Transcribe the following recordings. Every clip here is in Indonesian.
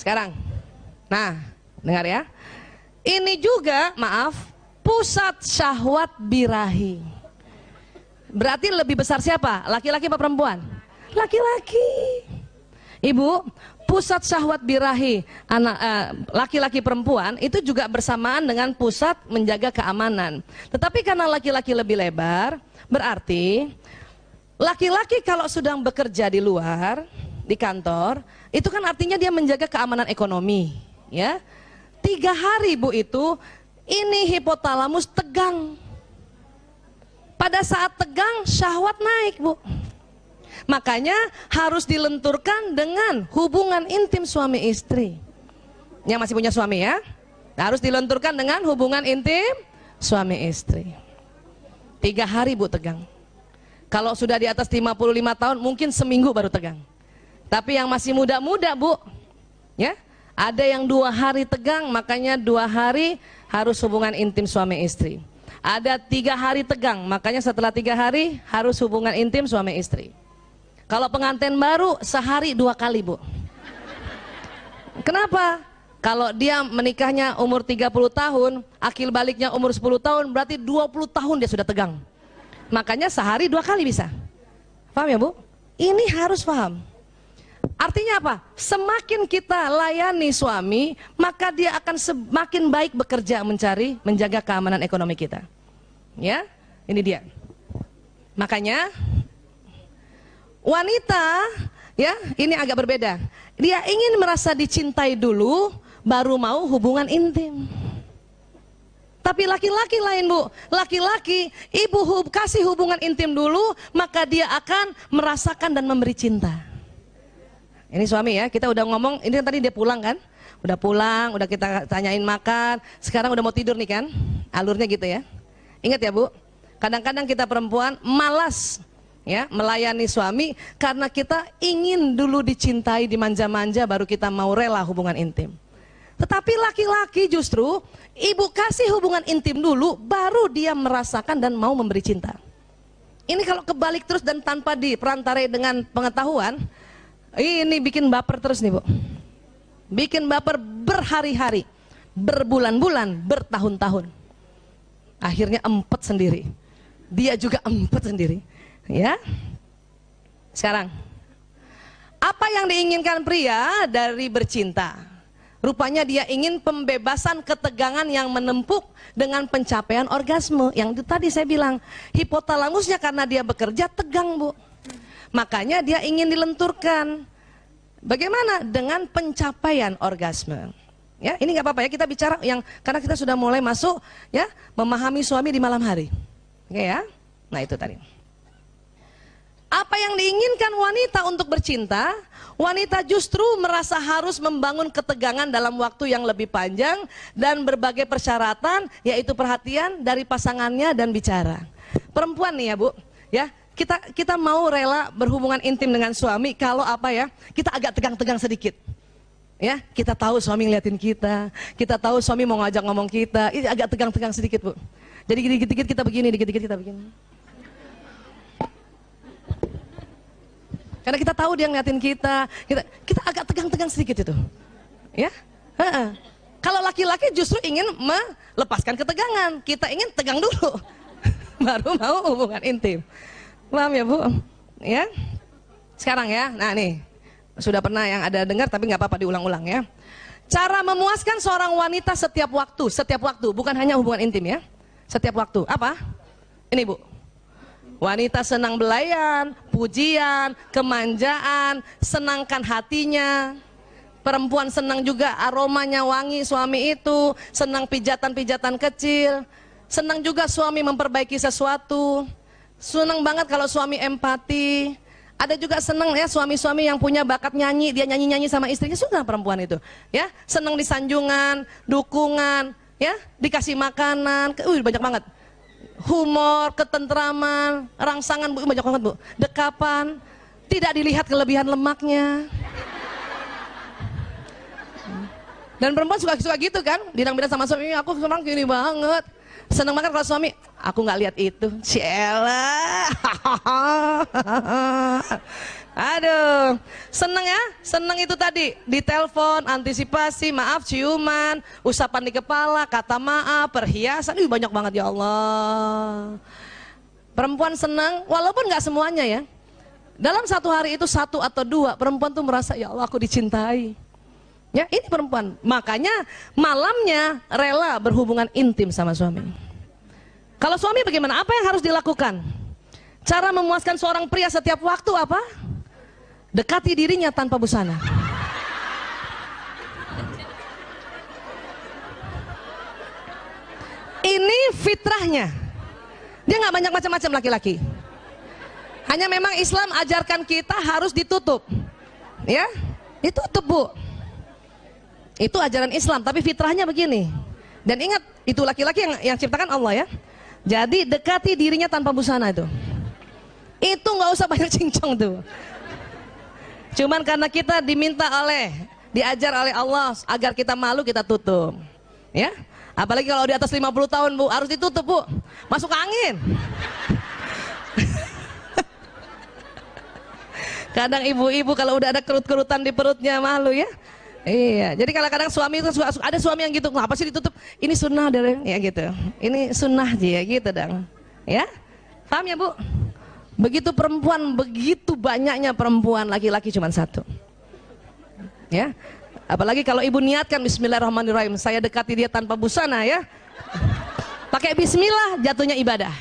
Sekarang, nah, dengar ya. Ini juga, maaf, pusat syahwat birahi. Berarti lebih besar siapa? Laki-laki apa perempuan? Laki-laki. Ibu, pusat syahwat birahi laki-laki perempuan itu juga bersamaan dengan pusat menjaga keamanan. Tetapi karena laki-laki lebih lebar, berarti laki-laki kalau sedang bekerja di luar, di kantor, itu kan artinya dia menjaga keamanan ekonomi, ya. 3 hari Bu itu, ini hipotalamus tegang. Pada saat tegang, syahwat naik Bu. Makanya harus dilenturkan dengan hubungan intim suami istri. Yang masih punya suami ya, harus dilenturkan dengan hubungan intim suami istri. 3 hari Bu tegang. Kalau sudah di atas 55 tahun mungkin seminggu baru tegang. Tapi yang masih muda-muda Bu, ya, ada yang 2 hari tegang, makanya 2 hari harus hubungan intim suami istri. Ada 3 hari tegang, makanya setelah 3 hari harus hubungan intim suami istri. Kalau pengantin baru sehari 2 kali Bu. Kenapa? Kalau dia menikahnya umur 30 tahun, akil baliknya umur 10 tahun, berarti 20 tahun dia sudah tegang. Makanya sehari 2 kali bisa. Paham ya Bu? Ini harus paham. Artinya apa? Semakin kita layani suami, maka dia akan semakin baik bekerja menjaga keamanan ekonomi kita. Ya, ini dia. Makanya wanita, ya, ini agak berbeda. Dia ingin merasa dicintai dulu, baru mau hubungan intim. Tapi laki-laki lain Bu, laki-laki ibu kasih hubungan intim dulu, maka dia akan merasakan dan memberi cinta. Ini suami ya, kita udah ngomong, ini tadi dia pulang kan, udah pulang, udah kita tanyain makan, sekarang udah mau tidur nih kan, alurnya gitu ya. Ingat ya Bu, kadang-kadang kita perempuan malas ya melayani suami karena kita ingin dulu dicintai, dimanja-manja, baru kita mau rela hubungan intim. Tetapi laki-laki justru ibu kasih hubungan intim dulu, baru dia merasakan dan mau memberi cinta. Ini kalau kebalik terus dan tanpa diperantarai dengan pengetahuan, ini bikin baper terus nih Bu. Bikin baper berhari-hari, berbulan-bulan, bertahun-tahun. Akhirnya empet sendiri. Dia juga empet sendiri. Ya. Sekarang, apa yang diinginkan pria dari bercinta? Rupanya dia ingin pembebasan ketegangan yang menempuk dengan pencapaian orgasme. Yang itu tadi saya bilang, hipotalamusnya karena dia bekerja tegang Bu. Makanya dia ingin dilenturkan. Bagaimana? Dengan pencapaian orgasme. Ya, ini nggak apa-apa ya, kita bicara yang karena kita sudah mulai masuk ya memahami suami di malam hari. Oke ya. Nah, itu tadi. Apa yang diinginkan wanita untuk bercinta? Wanita justru merasa harus membangun ketegangan dalam waktu yang lebih panjang dan berbagai persyaratan, yaitu perhatian dari pasangannya dan bicara. Perempuan nih ya Bu, ya. Kita mau rela berhubungan intim dengan suami kalau apa ya, kita agak tegang-tegang sedikit. Ya, kita tahu suami ngeliatin kita tahu suami mau ngajak ngomong kita, ini agak tegang-tegang sedikit Bu. Jadi dikit-dikit kita begini, dikit-dikit kita begini. Karena kita tahu dia ngeliatin kita agak tegang-tegang sedikit itu. Ya, kalau laki-laki justru ingin melepaskan ketegangan, kita ingin tegang dulu, baru mau hubungan intim. Paham ya Bu? Ya. Sekarang ya, nah nih sudah pernah yang ada dengar tapi nggak apa-apa diulang-ulang ya. Cara memuaskan seorang wanita setiap waktu, bukan hanya hubungan intim ya. Setiap waktu, apa? Ini Bu. Wanita senang belayan, pujian, kemanjaan, senangkan hatinya. Perempuan senang juga aromanya wangi suami itu, senang pijatan-pijatan kecil, senang juga suami memperbaiki sesuatu. Senang banget kalau suami empati. Ada juga senang ya suami-suami yang punya bakat nyanyi, dia nyanyi-nyanyi sama istrinya, suka perempuan itu. Ya, senang disanjungan, dukungan, ya, dikasih makanan, banyak banget. Humor, ketentraman, rangsangan Bu, banyak banget Bu. Dekapan, tidak dilihat kelebihan lemaknya. Dan perempuan suka gitu kan, bilang-bilang sama suami, aku sekarang gini banget. Seneng banget kalau suami, aku nggak lihat itu, Ciela. Aduh, seneng ya? Seneng itu tadi, ditelepon, antisipasi, maaf, ciuman, usapan di kepala, kata maaf, perhiasan, banyak banget ya Allah. Perempuan senang, walaupun nggak semuanya ya. Dalam satu hari itu 1 atau 2, perempuan tuh merasa, ya Allah aku dicintai. Ya, ini perempuan. Makanya malamnya rela berhubungan intim sama suami. Kalau suami bagaimana? Apa yang harus dilakukan? Cara memuaskan seorang pria setiap waktu apa? Dekati dirinya tanpa busana. Ini fitrahnya. Dia nggak banyak macam-macam laki-laki. Hanya memang Islam ajarkan kita harus ditutup. Ya, ditutup bu. Itu ajaran Islam, tapi fitrahnya begini. Dan ingat, itu laki-laki yang ciptakan Allah ya. Jadi dekati dirinya tanpa busana itu. Itu nggak usah banyak cincong tuh. Cuman karena kita diajar oleh Allah agar kita malu, kita tutup. Ya. Apalagi kalau di atas 50 tahun bu, harus ditutup bu. Masuk angin. Kadang ibu-ibu kalau udah ada kerut-kerutan di perutnya malu ya. Iya, jadi kadang-kadang suami itu ada suami yang gitu, kenapa sih ditutup? Ini sunnah dari ya gitu. Ini sunnah aja ya gitu dong. Ya. Paham ya bu? Begitu perempuan, begitu banyaknya perempuan, laki-laki cuma 1. Ya. Apalagi kalau ibu niatkan bismillahirrahmanirrahim, saya dekati dia tanpa busana ya. Pakai bismillah, jatuhnya ibadah.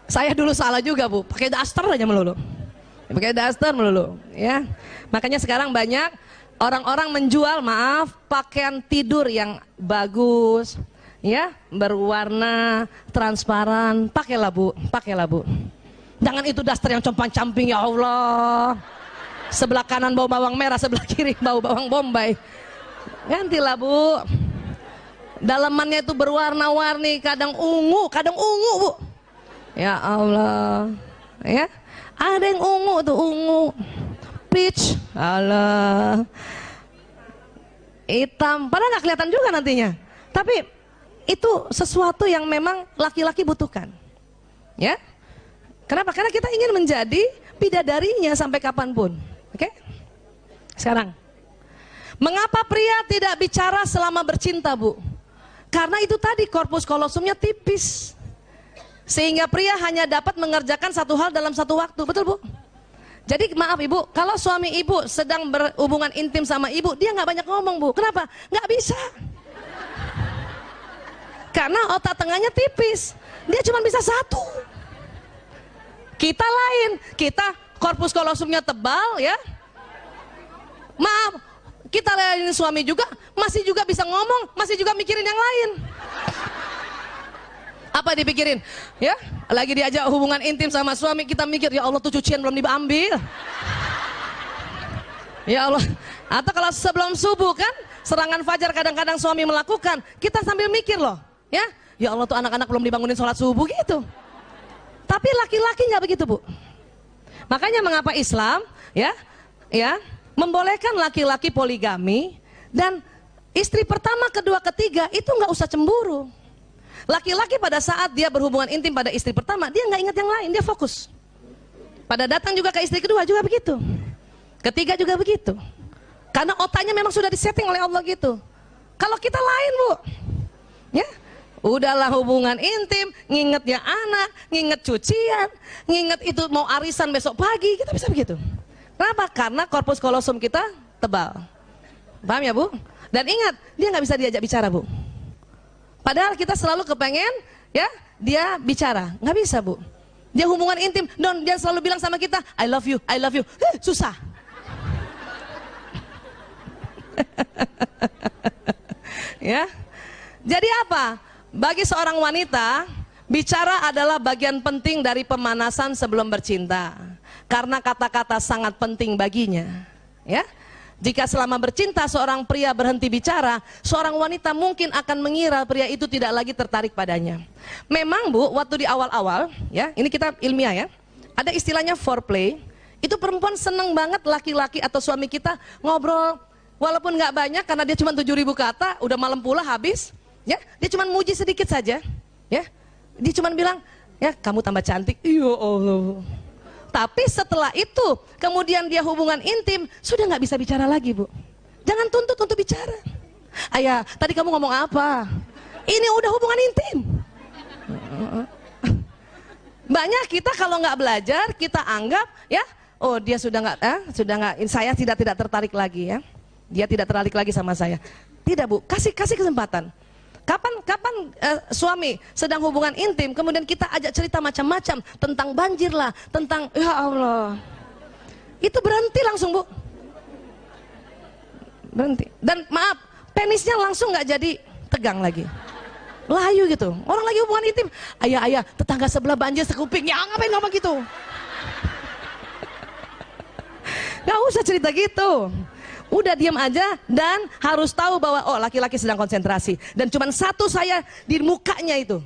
Saya dulu salah juga bu, pakai daster aja melulu. Pakai daster melulu ya. Makanya sekarang banyak orang-orang menjual, maaf, pakaian tidur yang bagus. Ya, berwarna transparan, pakailah bu, pakailah bu. Jangan itu daster yang compang-camping ya Allah. Sebelah kanan bau bawang merah, sebelah kiri bau bawang bombay. Gantilah bu. Dalamannya itu berwarna-warni, kadang ungu bu. Ya Allah. Ya, ada yang ungu tuh, ungu, peach, Allah. Hitam, padahal nggak kelihatan juga nantinya. Tapi itu sesuatu yang memang laki-laki butuhkan. Ya. Kenapa? Karena kita ingin menjadi bidadarinya sampai kapanpun. Oke? Sekarang, mengapa pria tidak bicara selama bercinta, Bu? Karena itu tadi, korpus kolosumnya tipis. Sehingga pria hanya dapat mengerjakan satu hal dalam satu waktu. Betul, Bu? Jadi maaf ibu, kalau suami ibu sedang berhubungan intim sama ibu, dia nggak banyak ngomong, Bu. Kenapa? Nggak bisa. Karena otak tengahnya tipis, dia cuma bisa 1. Kita lain, kita korpus kolosumnya tebal ya. Maaf, kita lain suami juga, masih juga bisa ngomong, masih juga mikirin yang lain. Apa dipikirin? Ya, lagi diajak hubungan intim sama suami, kita mikir, ya Allah tuh cucian belum diambil. Ya Allah. Atau kalau sebelum subuh kan, serangan fajar kadang-kadang suami melakukan, kita sambil mikir loh. Ya Allah tuh anak-anak belum dibangunin sholat subuh gitu. Tapi laki-laki nggak begitu bu. Makanya mengapa Islam ya membolehkan laki-laki poligami dan istri pertama, kedua, ketiga itu nggak usah cemburu. Laki-laki pada saat dia berhubungan intim pada istri pertama, dia nggak ingat yang lain, dia fokus. Pada datang juga ke istri kedua juga begitu, ketiga juga begitu. Karena otaknya memang sudah disetting oleh Allah gitu. Kalau kita lain bu, ya. Udahlah hubungan intim, ngingetnya anak, nginget cucian, nginget itu mau arisan besok pagi, kita bisa begitu. Kenapa? Karena korpus kolosum kita tebal. Paham ya bu? Dan ingat, dia nggak bisa diajak bicara bu. Padahal kita selalu kepengen ya dia bicara, nggak bisa bu. Dia hubungan intim, dia selalu bilang sama kita, I love you, I love you. Susah. Ya. Jadi apa? Bagi seorang wanita, bicara adalah bagian penting dari pemanasan sebelum bercinta. Karena kata-kata sangat penting baginya. Ya. Jika selama bercinta seorang pria berhenti bicara, seorang wanita mungkin akan mengira pria itu tidak lagi tertarik padanya. Memang bu, waktu di awal-awal, ya, ini kita ilmiah ya, ada istilahnya foreplay. Itu perempuan seneng banget laki-laki atau suami kita ngobrol, walaupun nggak banyak karena dia cuma 7.000 kata, udah malam pula habis. Ya, dia cuma muji sedikit saja, ya. Dia cuma bilang, ya kamu tambah cantik, ya Allah. Tapi setelah itu, kemudian dia hubungan intim, sudah nggak bisa bicara lagi, Bu. Jangan tuntut untuk bicara. Ayah, tadi kamu ngomong apa? Ini udah hubungan intim. Banyak kita kalau nggak belajar, kita anggap ya, oh dia sudah nggak, saya tidak tertarik lagi ya. Dia tidak tertarik lagi sama saya. Tidak, Bu, kasih kesempatan. Kapan suami sedang hubungan intim, kemudian kita ajak cerita macam-macam tentang banjir lah, tentang ya Allah, itu berhenti langsung, Bu, berhenti. Dan maaf, penisnya langsung nggak jadi tegang lagi, layu gitu. Orang lagi hubungan intim, ayah tetangga sebelah banjir sekuping, ya ngapain ngomong gitu? Gak usah cerita gitu. Udah diam aja dan harus tahu bahwa oh laki-laki sedang konsentrasi dan cuman satu saya di mukanya itu,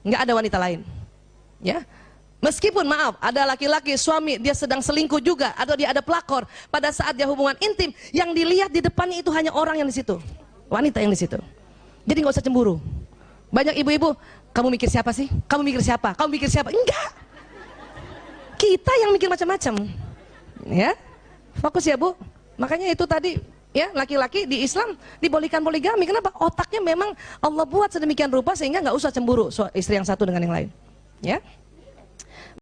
nggak ada wanita lain. Ya, meskipun maaf ada laki-laki suami dia sedang selingkuh juga atau dia ada pelakor, pada saat dia hubungan intim yang dilihat di depannya itu hanya orang yang di situ, wanita yang di situ. Jadi nggak usah cemburu. Banyak ibu-ibu, kamu mikir siapa sih? Kamu mikir siapa? Kamu mikir siapa? Enggak. Kita yang mikir macam-macam. Ya, fokus ya, Bu. Makanya itu tadi ya, laki-laki di Islam dibolehkan poligami. Kenapa? Otaknya memang Allah buat sedemikian rupa sehingga nggak usah cemburu istri yang satu dengan yang lain. Ya.